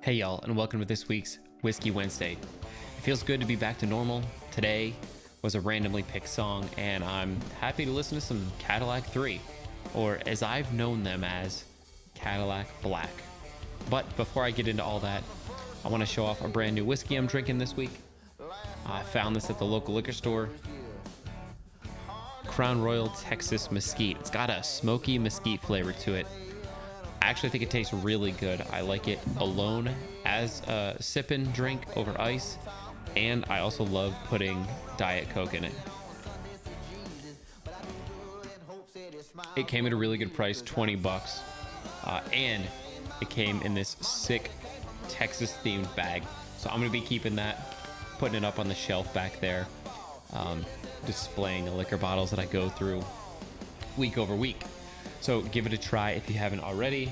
Hey y'all, and welcome to this week's Whiskey Wednesday. It feels good to be back to normal. Today was a randomly picked song, and I'm happy to listen to some Cadillac Three, or as I've known them as, Cadillac Black. But before I get into all that, I want to show off a brand new whiskey I'm drinking this week. I found this at the local liquor store. Crown Royal Texas Mesquite. It's got a smoky mesquite flavor to it. I actually think it tastes really good. I like it alone as a sipping drink over ice, and I also love putting Diet Coke in it. It came at a really good price, 20 bucks, and it came in this sick Texas themed bag. So I'm gonna be keeping that, putting it up on the shelf back there, displaying the liquor bottles that I go through week over week. So give it a try if you haven't already.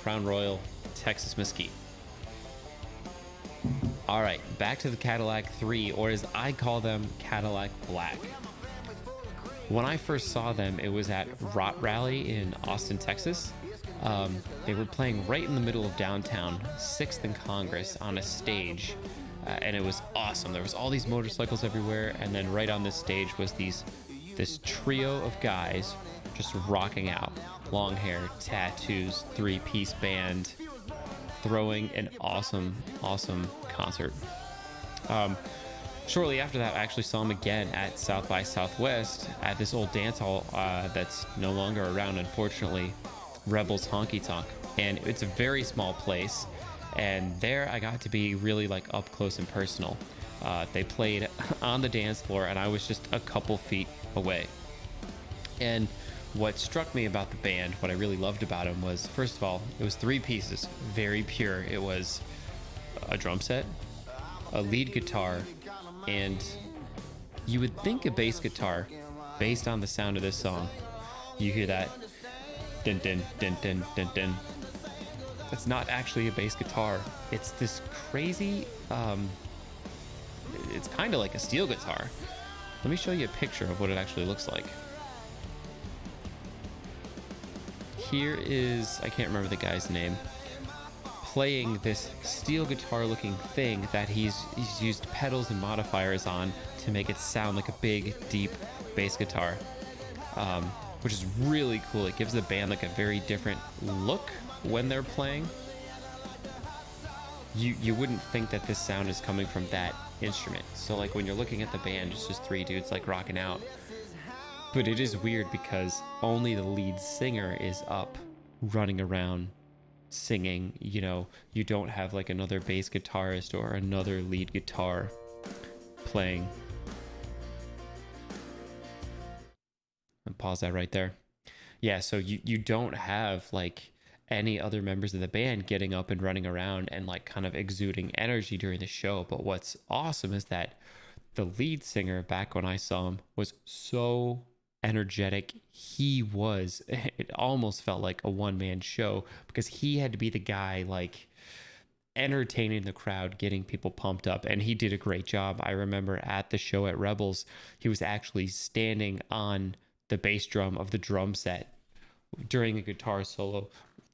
Crown Royal Texas Mesquite. All right, back to the Cadillac 3, or as I call them, Cadillac Black. When I first saw them, it was at Rot Rally in Austin, Texas. They were playing right in the middle of downtown, 6th and Congress, on a stage, and it was awesome. There was all these motorcycles everywhere, and then right on this stage was this trio of guys just rocking out. Long hair, tattoos, three-piece band, throwing an awesome concert. Shortly after that, I actually saw them again at South by Southwest at this old dance hall that's no longer around, unfortunately, Rebels Honky Tonk. And it's a very small place, and there I got to be really like up close and personal. They played on the dance floor, and I was just a couple feet away. And what struck me about the band, what I really loved about them was, first of all, it was three pieces, very pure. It was a drum set, a lead guitar, and you would think a bass guitar based on the sound of this song. You hear that Denton Denton Denton. It's not actually a bass guitar. It's this crazy, it's kind of like a steel guitar. Let me show you a picture of what it actually looks like. Here is, I can't remember the guy's name, playing this steel guitar looking thing that he's used pedals and modifiers on to make it sound like a big, deep bass guitar, which is really cool. It gives the band like a very different look when they're playing. You wouldn't think that this sound is coming from that instrument. So like when you're looking at the band, it's just three dudes like rocking out. But it is weird because only the lead singer is up running around singing. You know, you don't have like another bass guitarist or another lead guitar playing. And pause that right there. Yeah, so you don't have like any other members of the band getting up and running around and like kind of exuding energy during the show. But what's awesome is that the lead singer, back when I saw him, was so energetic. It almost felt like a one-man show because he had to be the guy like entertaining the crowd, getting people pumped up, and he did a great job. I remember at the show at Rebels, he was actually standing on the bass drum of the drum set during a guitar solo,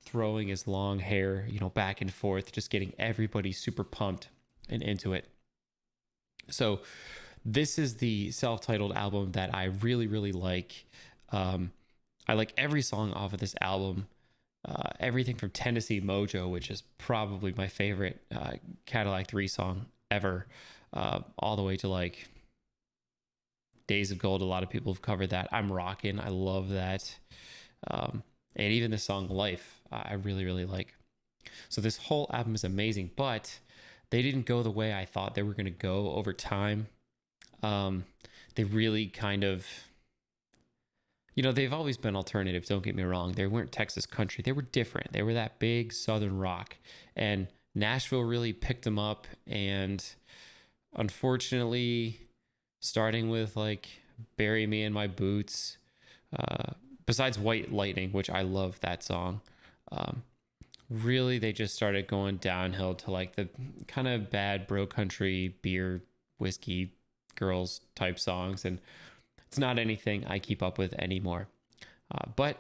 throwing his long hair, back and forth, just getting everybody super pumped and into it. So this is the self-titled album that I really like. I like every song off of this album. Everything from Tennessee Mojo, which is probably my favorite Cadillac 3 song ever, all the way to like Days of Gold. A lot of people have covered that. I'm Rockin'. I love that. And even the song Life, I really like. So this whole album is amazing, but they didn't go the way I thought they were going to go over time. They really kind of, they've always been alternative, don't get me wrong. They weren't Texas country. They were different. They were that big Southern rock, and Nashville really picked them up. And unfortunately, starting with like Bury Me in My Boots, besides White Lightning, which I love that song, really they just started going downhill to like the kind of bad bro country beer whiskey girls type songs, and it's not anything I keep up with anymore. But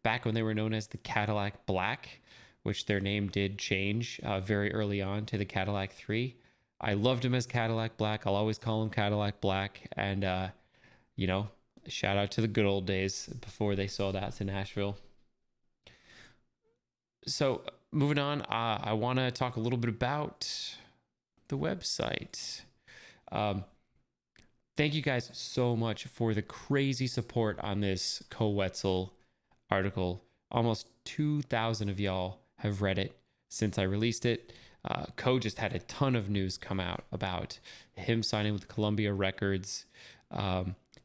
back when they were known as the Cadillac Black, which their name did change very early on to the Cadillac 3. I loved him as Cadillac Black. I'll always call him Cadillac Black. And, you know, shout out to the good old days before they sold out to Nashville. So, moving on, I want to talk a little bit about the website. Thank you guys so much for the crazy support on this Wetzel article. Almost 2,000 of y'all have read it since I released it. Ko just had a ton of news come out about him signing with Columbia Records,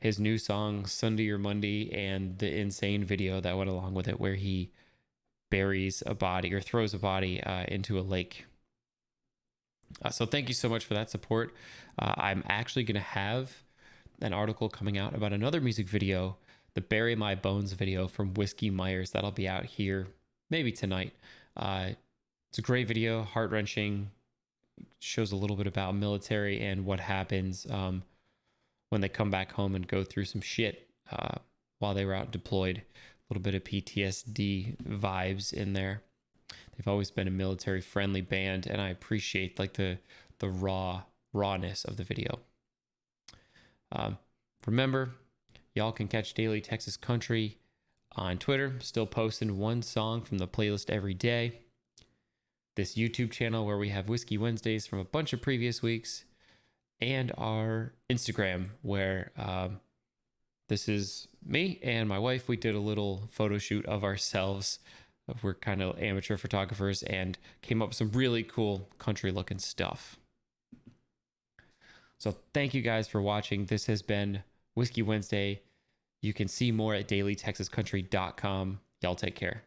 his new song Sunday or Monday, and the insane video that went along with it where he buries a body or throws a body into a lake. So thank you so much for that support. I'm actually going to have an article coming out about another music video, the Bury My Bones video from Whiskey Myers. That'll be out here maybe tonight. It's a great video, heart-wrenching, shows a little bit about military and what happens when they come back home and go through some shit while they were out deployed. A little bit of PTSD vibes in there. They've always been a military-friendly band, and I appreciate like the rawness of the video. Remember, y'all can catch Daily Texas Country on Twitter. Still posting one song from the playlist every day. This YouTube channel where we have Whiskey Wednesdays from a bunch of previous weeks, and our Instagram where this is me and my wife. We did a little photo shoot of ourselves. We're kind of amateur photographers and came up with some really cool country looking stuff. So thank you guys for watching. This has been Whiskey Wednesday. You can see more at dailytexascountry.com. Y'all take care.